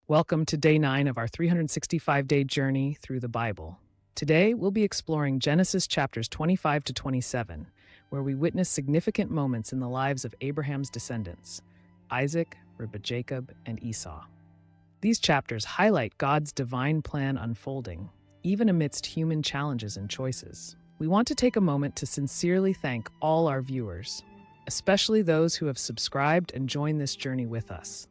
Welcome to day 9 of our 365-day journey through the Bible. Today, we'll be exploring Genesis chapters 25 to 27, where we witness significant moments in the lives of Abraham's descendants, Isaac, Jacob, and Esau. These chapters highlight God's divine plan unfolding, even amidst human challenges and choices. We want to take a moment to sincerely thank all our viewers, especially those who have subscribed and joined this journey with us.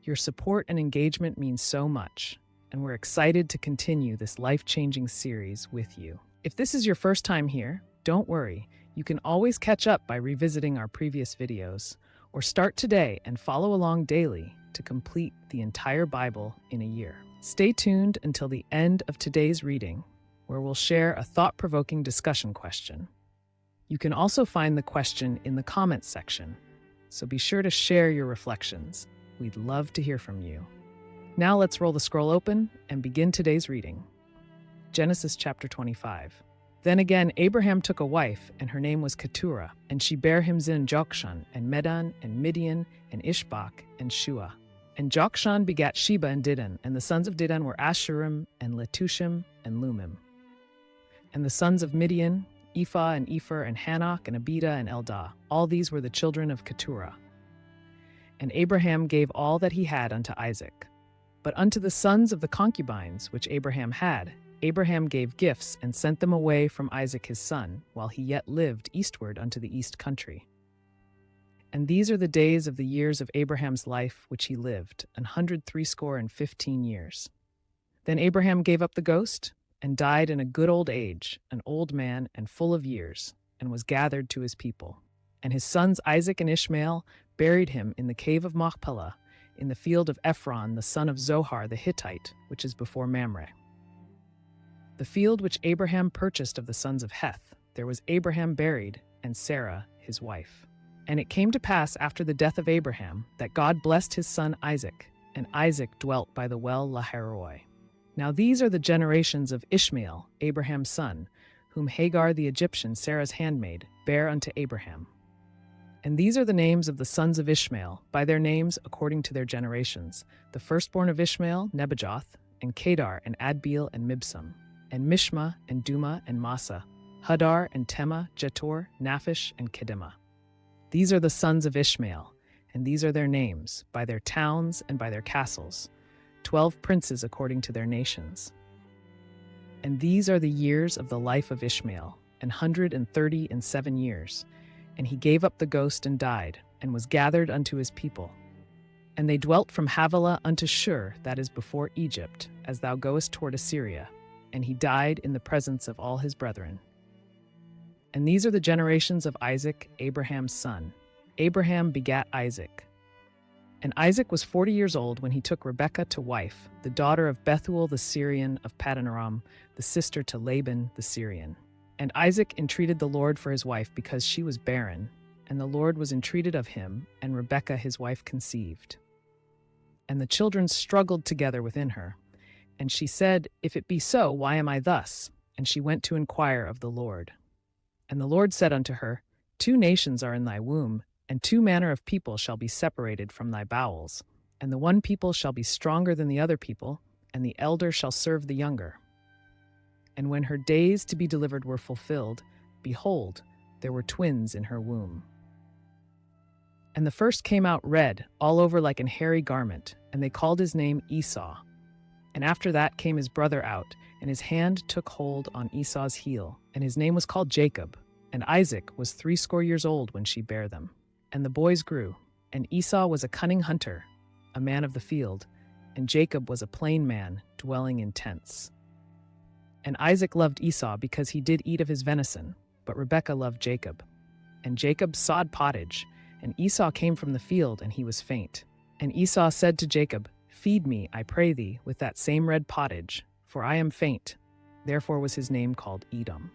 Your support and engagement mean so much, and we're excited to continue this life-changing series with you. If this is your first time here, don't worry. You can always catch up by revisiting our previous videos, or start today and follow along daily to complete the entire Bible in a year. Stay tuned until the end of today's reading, where we'll share a thought-provoking discussion question. You can also find the question in the comments section, so be sure to share your reflections. We'd love to hear from you. Now let's roll the scroll open and begin today's reading. Genesis chapter 25. Then again Abraham took a wife, and her name was Keturah, and she bare him Zin, Jokshan, and Medan, and Midian, and Ishbak, and Shua. And Jokshan begat Sheba and Didan, and the sons of Didan were Asherim, and Letushim, and Lumim. And the sons of Midian, Ephah, and Epher, and Hanok, and Abida, and Eldah. All these were the children of Keturah. And Abraham gave all that he had unto Isaac. But unto the sons of the concubines which Abraham had, Abraham gave gifts and sent them away from Isaac his son, while he yet lived eastward unto the east country. And these are the days of the years of Abraham's life which he lived, 160 years. Then Abraham gave up the ghost, and died in a good old age, an old man and full of years, and was gathered to his people. And his sons Isaac and Ishmael buried him in the cave of Machpelah, in the field of Ephron the son of Zohar the Hittite, which is before Mamre. The field which Abraham purchased of the sons of Heth, there was Abraham buried, and Sarah his wife. And it came to pass after the death of Abraham, that God blessed his son Isaac, and Isaac dwelt by the well Lahairoi. Now these are the generations of Ishmael, Abraham's son, whom Hagar the Egyptian, Sarah's handmaid, bare unto Abraham. And these are the names of the sons of Ishmael, by their names according to their generations. The firstborn of Ishmael, Nebajoth, and Kedar, and Adbeel, and Mibsam, and Mishma, and Duma, and Massa, Hadar, and Tema, Jetor, Naphish, and Kedemah. These are the sons of Ishmael, and these are their names, by their towns and by their castles, 12 princes according to their nations. And these are the years of the life of Ishmael, 137 years. And he gave up the ghost and died, and was gathered unto his people. And they dwelt from Havilah unto Shur, that is before Egypt, as thou goest toward Assyria. And he died in the presence of all his brethren. And these are the generations of Isaac, Abraham's son. Abraham begat Isaac. And Isaac was 40 years old when he took Rebekah to wife, the daughter of Bethuel the Syrian of Padanaram, the sister to Laban the Syrian. And Isaac entreated the Lord for his wife because she was barren, and the Lord was entreated of him, and Rebekah his wife conceived. And the children struggled together within her. And she said, If it be so, why am I thus? And she went to inquire of the Lord. And the Lord said unto her, 2 nations are in thy womb, and 2 manner of people shall be separated from thy bowels. And the one people shall be stronger than the other people, and the elder shall serve the younger. And when her days to be delivered were fulfilled, behold, there were twins in her womb. And the first came out red, all over like an hairy garment, and they called his name Esau. And after that came his brother out, and his hand took hold on Esau's heel, and his name was called Jacob. And Isaac was 80 years old when she bare them. And the boys grew, and Esau was a cunning hunter, a man of the field, and Jacob was a plain man, dwelling in tents. And Isaac loved Esau because he did eat of his venison, but Rebekah loved Jacob. And Jacob sawed pottage, and Esau came from the field, and he was faint. And Esau said to Jacob, Feed me, I pray thee, with that same red pottage, for I am faint. Therefore was his name called Edom.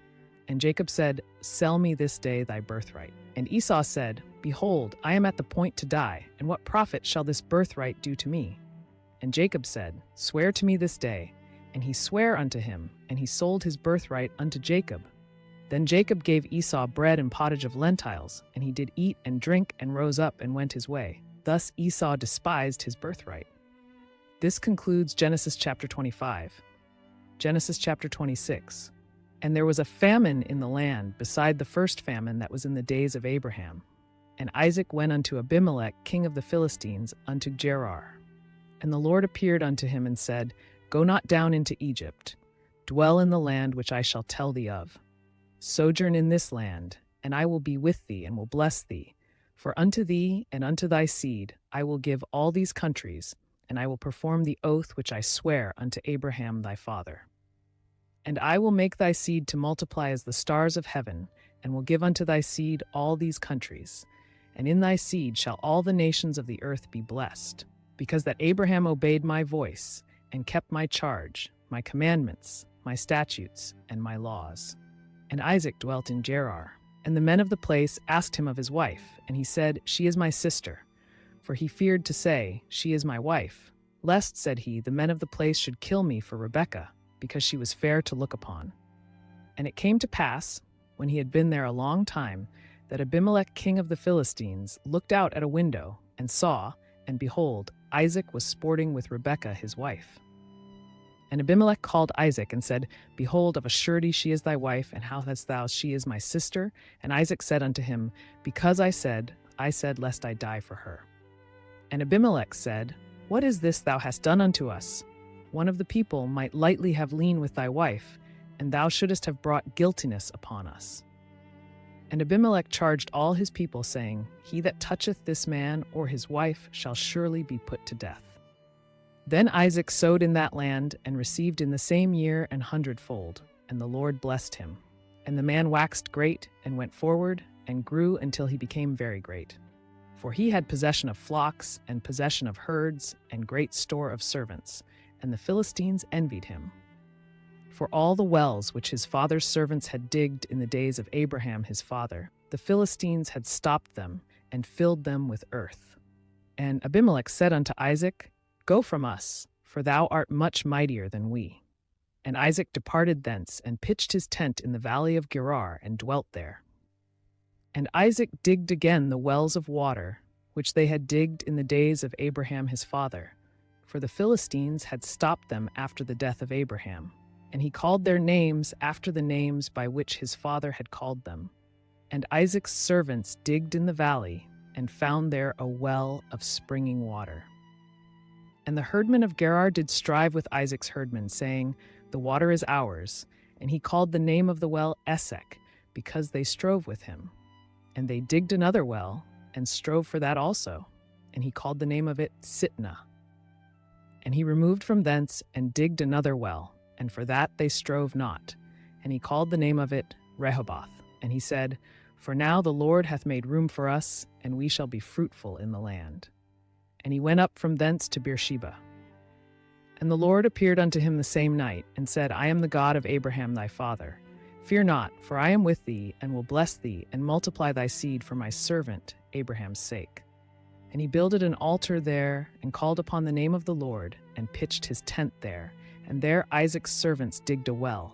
And Jacob said, Sell me this day thy birthright. And Esau said, Behold, I am at the point to die, and what profit shall this birthright do to me? And Jacob said, Swear to me this day. And he sware unto him, and he sold his birthright unto Jacob. Then Jacob gave Esau bread and pottage of lentiles, and he did eat and drink and rose up and went his way. Thus Esau despised his birthright. This concludes Genesis chapter 25. Genesis chapter 26. And there was a famine in the land beside the first famine that was in the days of Abraham. And Isaac went unto Abimelech, king of the Philistines, unto Gerar. And the Lord appeared unto him and said, Go not down into Egypt. Dwell in the land which I shall tell thee of. Sojourn in this land, and I will be with thee and will bless thee. For unto thee and unto thy seed I will give all these countries, and I will perform the oath which I swear unto Abraham thy father. And I will make thy seed to multiply as the stars of heaven, and will give unto thy seed all these countries. And in thy seed shall all the nations of the earth be blessed, because that Abraham obeyed my voice, and kept my charge, my commandments, my statutes, and my laws. And Isaac dwelt in Gerar. And the men of the place asked him of his wife, and he said, She is my sister. For he feared to say, She is my wife, lest, said he, the men of the place should kill me for Rebekah, because she was fair to look upon. And it came to pass, when he had been there a long time, that Abimelech king of the Philistines looked out at a window, and saw, and behold, Isaac was sporting with Rebekah his wife. And Abimelech called Isaac and said, Behold, of a surety she is thy wife, and how hast thou, she is my sister? And Isaac said unto him, Because I said, lest I die for her. And Abimelech said, What is this thou hast done unto us? One of the people might lightly have lain with thy wife, and thou shouldest have brought guiltiness upon us. And Abimelech charged all his people, saying, He that toucheth this man or his wife shall surely be put to death. Then Isaac sowed in that land, and received in the same year 100-fold, and the Lord blessed him. And the man waxed great, and went forward, and grew until he became very great. For he had possession of flocks, and possession of herds, and great store of servants, and the Philistines envied him. For all the wells which his father's servants had digged in the days of Abraham his father, the Philistines had stopped them, and filled them with earth. And Abimelech said unto Isaac, Go from us, for thou art much mightier than we. And Isaac departed thence, and pitched his tent in the valley of Gerar, and dwelt there. And Isaac digged again the wells of water, which they had digged in the days of Abraham his father, for the Philistines had stopped them after the death of Abraham. And he called their names after the names by which his father had called them. And Isaac's servants digged in the valley, and found there a well of springing water. And the herdmen of Gerar did strive with Isaac's herdmen, saying, The water is ours. And he called the name of the well Esek, because they strove with him. And they digged another well, and strove for that also. And he called the name of it Sitnah. And he removed from thence, and digged another well, and for that they strove not. And he called the name of it Rehoboth. And he said, For now the Lord hath made room for us, and we shall be fruitful in the land. And he went up from thence to Beersheba. And the Lord appeared unto him the same night, and said, I am the God of Abraham thy father. Fear not, for I am with thee, and will bless thee, and multiply thy seed for my servant Abraham's sake. And he builded an altar there, and called upon the name of the Lord, and pitched his tent there. And there Isaac's servants digged a well.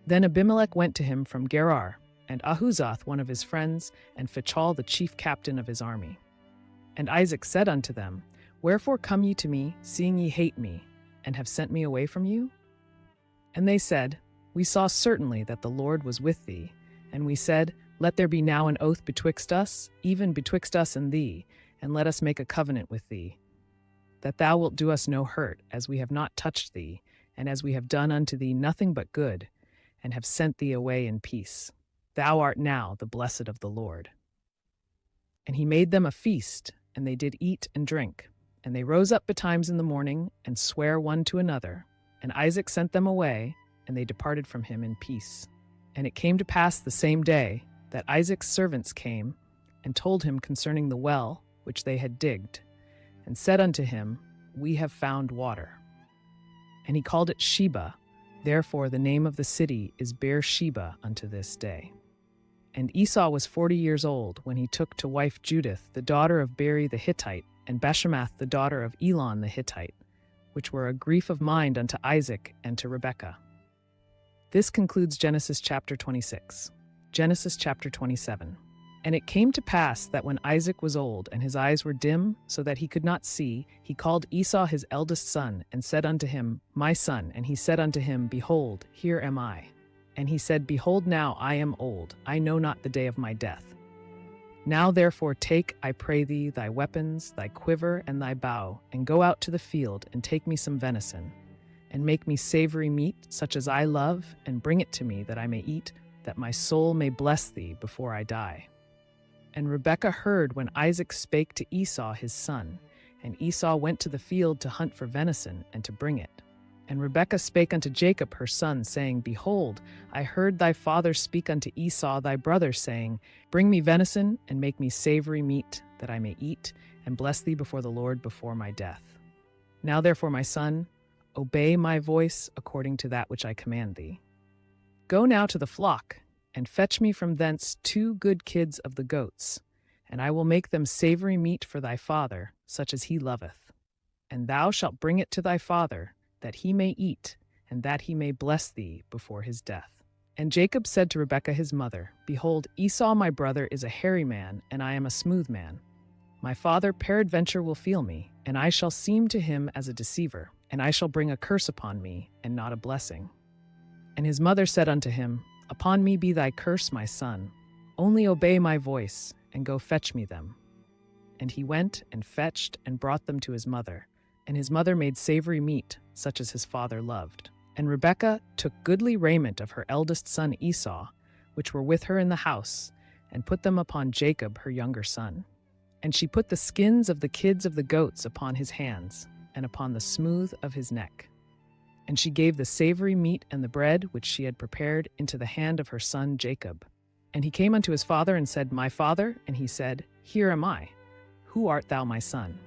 Then Abimelech went to him from Gerar, and Ahuzath one of his friends, and Phachal the chief captain of his army. And Isaac said unto them, Wherefore come ye to me, seeing ye hate me, and have sent me away from you? And they said, We saw certainly that the Lord was with thee. And we said, Let there be now an oath betwixt us, even betwixt us and thee, and let us make a covenant with thee, that thou wilt do us no hurt, as we have not touched thee, and as we have done unto thee nothing but good, and have sent thee away in peace. Thou art now the blessed of the Lord. And he made them a feast, and they did eat and drink. And they rose up betimes in the morning, and sware one to another. And Isaac sent them away, and they departed from him in peace. And it came to pass the same day, that Isaac's servants came, and told him concerning the well which they had digged, and said unto him, We have found water. And he called it Sheba. Therefore the name of the city is Beersheba unto this day. And Esau was 40 years old when he took to wife Judith, the daughter of Beri the Hittite, and Bashemath the daughter of Elon the Hittite, which were a grief of mind unto Isaac and to Rebekah. This concludes Genesis chapter 26. Genesis chapter 27. And it came to pass that when Isaac was old, and his eyes were dim, so that he could not see, he called Esau his eldest son, and said unto him, My son. And he said unto him, Behold, here am I. And he said, Behold, now I am old, I know not the day of my death. Now therefore take, I pray thee, thy weapons, thy quiver, and thy bow, and go out to the field, and take me some venison, and make me savory meat, such as I love, and bring it to me, that I may eat, that my soul may bless thee before I die. And Rebekah heard when Isaac spake to Esau his son, and Esau went to the field to hunt for venison, and to bring it. And Rebekah spake unto Jacob her son, saying, Behold, I heard thy father speak unto Esau thy brother, saying, Bring me venison, and make me savory meat, that I may eat, and bless thee before the Lord before my death. Now therefore, my son, obey my voice according to that which I command thee. Go now to the flock, and fetch me from thence 2 good kids of the goats, and I will make them savory meat for thy father, such as he loveth. And thou shalt bring it to thy father, that he may eat, and that he may bless thee before his death. And Jacob said to Rebekah his mother, Behold, Esau my brother is a hairy man, and I am a smooth man. My father peradventure will feel me, and I shall seem to him as a deceiver, and I shall bring a curse upon me, and not a blessing. And his mother said unto him, Upon me be thy curse, my son. Only obey my voice, and go fetch me them. And he went and fetched and brought them to his mother. And his mother made savory meat, such as his father loved. And Rebekah took goodly raiment of her eldest son Esau, which were with her in the house, and put them upon Jacob her younger son. And she put the skins of the kids of the goats upon his hands, and upon the smooth of his neck. And she gave the savory meat and the bread which she had prepared into the hand of her son Jacob. And he came unto his father and said, My father? And he said, Here am I. Who art thou, my son?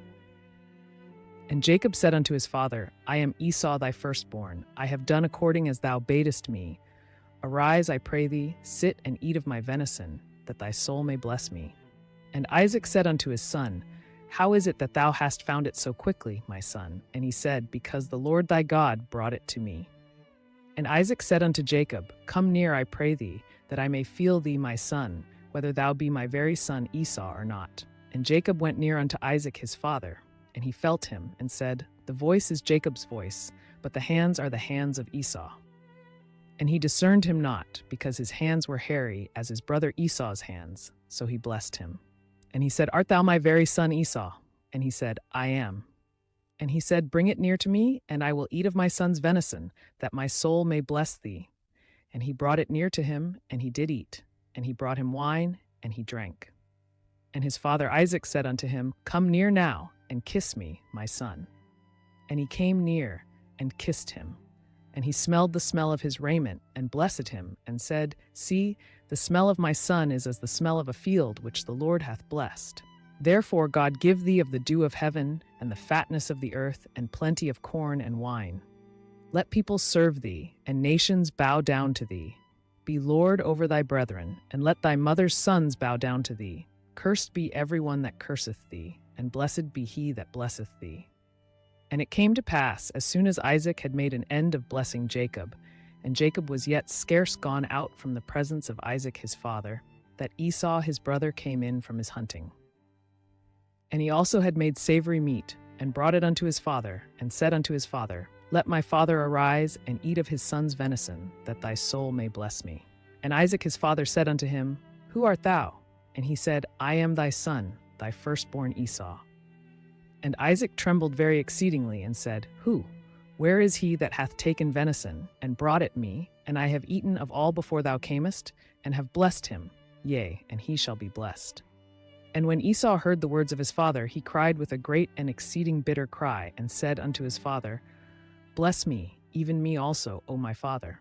And Jacob said unto his father, I am Esau thy firstborn. I have done according as thou badest me. Arise, I pray thee, sit and eat of my venison, that thy soul may bless me. And Isaac said unto his son, How is it that thou hast found it so quickly, my son? And he said, Because the Lord thy God brought it to me. And Isaac said unto Jacob, Come near, I pray thee, that I may feel thee, my son, whether thou be my very son Esau or not. And Jacob went near unto Isaac his father, and he felt him, and said, The voice is Jacob's voice, but the hands are the hands of Esau. And he discerned him not, because his hands were hairy as his brother Esau's hands, so he blessed him. And he said, Art thou my very son Esau? And he said, I am. And he said, Bring it near to me, and I will eat of my son's venison, that my soul may bless thee. And he brought it near to him, and he did eat. And he brought him wine, and he drank. And his father Isaac said unto him, Come near now, and kiss me, my son. And he came near, and kissed him. And he smelled the smell of his raiment, and blessed him, and said, See, the smell of my son is as the smell of a field which the Lord hath blessed. Therefore God give thee of the dew of heaven, and the fatness of the earth, and plenty of corn and wine. Let people serve thee, and nations bow down to thee. Be Lord over thy brethren, and let thy mother's sons bow down to thee. Cursed be every one that curseth thee, and blessed be he that blesseth thee. And it came to pass, as soon as Isaac had made an end of blessing Jacob, and Jacob was yet scarce gone out from the presence of Isaac his father, that Esau his brother came in from his hunting. And he also had made savory meat, and brought it unto his father, and said unto his father, Let my father arise, and eat of his son's venison, that thy soul may bless me. And Isaac his father said unto him, Who art thou? And he said, I am thy son, thy firstborn Esau. And Isaac trembled very exceedingly, and said, Who? Where is he that hath taken venison, and brought it me? And I have eaten of all before thou camest, and have blessed him, yea, and he shall be blessed. And when Esau heard the words of his father, he cried with a great and exceeding bitter cry, and said unto his father, Bless me, even me also, O my father.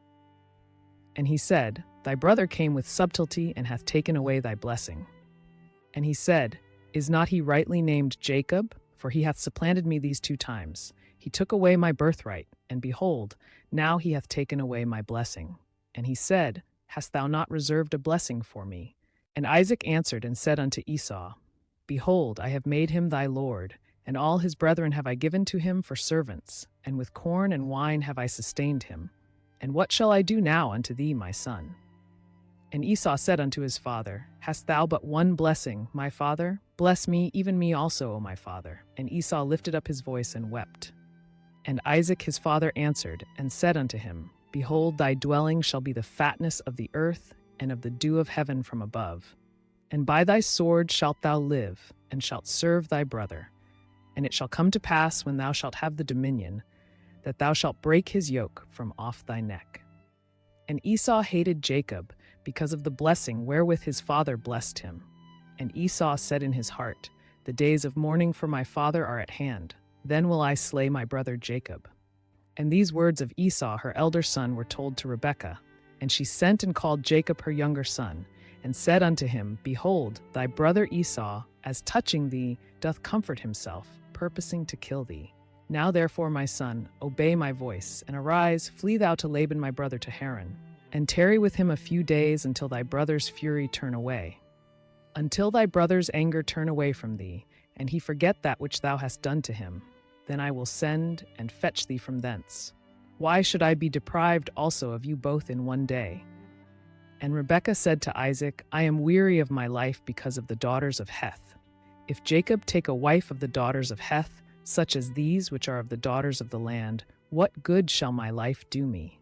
And he said, Thy brother came with subtlety, and hath taken away thy blessing. And he said, Is not he rightly named Jacob? For he hath supplanted me these 2 times. He took away my birthright, and behold, now he hath taken away my blessing. And he said, Hast thou not reserved a blessing for me? And Isaac answered and said unto Esau, Behold, I have made him thy lord, and all his brethren have I given to him for servants, and with corn and wine have I sustained him. And what shall I do now unto thee, my son? And Esau said unto his father, Hast thou but one blessing, my father? Bless me, even me also, O my father. And Esau lifted up his voice and wept. And Isaac his father answered and said unto him, Behold, thy dwelling shall be the fatness of the earth and of the dew of heaven from above. And by thy sword shalt thou live, and shalt serve thy brother. And it shall come to pass, when thou shalt have the dominion, that thou shalt break his yoke from off thy neck. And Esau hated Jacob, because of the blessing wherewith his father blessed him. And Esau said in his heart, The days of mourning for my father are at hand. Then will I slay my brother Jacob. And these words of Esau her elder son were told to Rebekah. And she sent and called Jacob her younger son, and said unto him, Behold, thy brother Esau, as touching thee, doth comfort himself, purposing to kill thee. Now therefore, my son, obey my voice, and arise, flee thou to Laban my brother to Haran, and tarry with him a few days until thy brother's fury turn away. Until thy brother's anger turn away from thee, and he forget that which thou hast done to him, then I will send and fetch thee from thence. Why should I be deprived also of you both in one day? And Rebekah said to Isaac, I am weary of my life because of the daughters of Heth. If Jacob take a wife of the daughters of Heth, such as these which are of the daughters of the land, what good shall my life do me?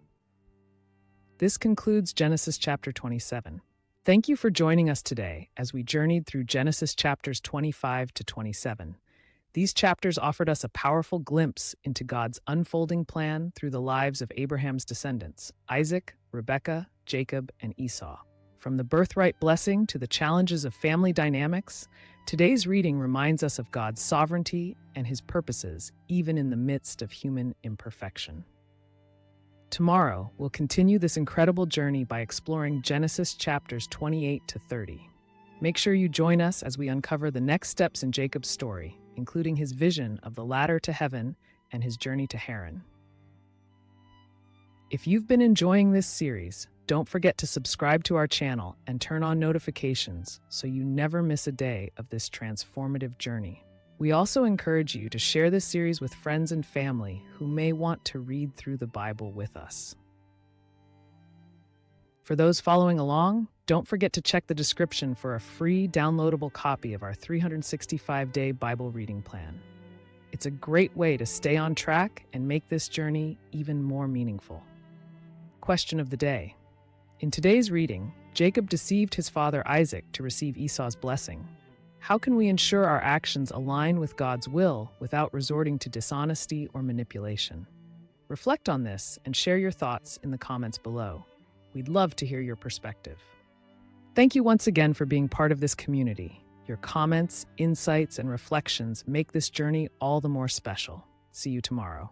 This concludes Genesis chapter 27. Thank you for joining us today as we journeyed through Genesis chapters 25 to 27. These chapters offered us a powerful glimpse into God's unfolding plan through the lives of Abraham's descendants, Isaac, Rebekah, Jacob, and Esau. From the birthright blessing to the challenges of family dynamics, today's reading reminds us of God's sovereignty and his purposes, even in the midst of human imperfection. Tomorrow, we'll continue this incredible journey by exploring Genesis chapters 28 to 30. Make sure you join us as we uncover the next steps in Jacob's story, including his vision of the ladder to heaven and his journey to Haran. If you've been enjoying this series, don't forget to subscribe to our channel and turn on notifications so you never miss a day of this transformative journey. We also encourage you to share this series with friends and family who may want to read through the Bible with us. For those following along, don't forget to check the description for a free downloadable copy of our 365-day Bible reading plan. It's a great way to stay on track and make this journey even more meaningful. Question of the day. In today's reading, Jacob deceived his father Isaac to receive Esau's blessing. How can we ensure our actions align with God's will without resorting to dishonesty or manipulation? Reflect on this and share your thoughts in the comments below. We'd love to hear your perspective. Thank you once again for being part of this community. Your comments, insights, and reflections make this journey all the more special. See you tomorrow.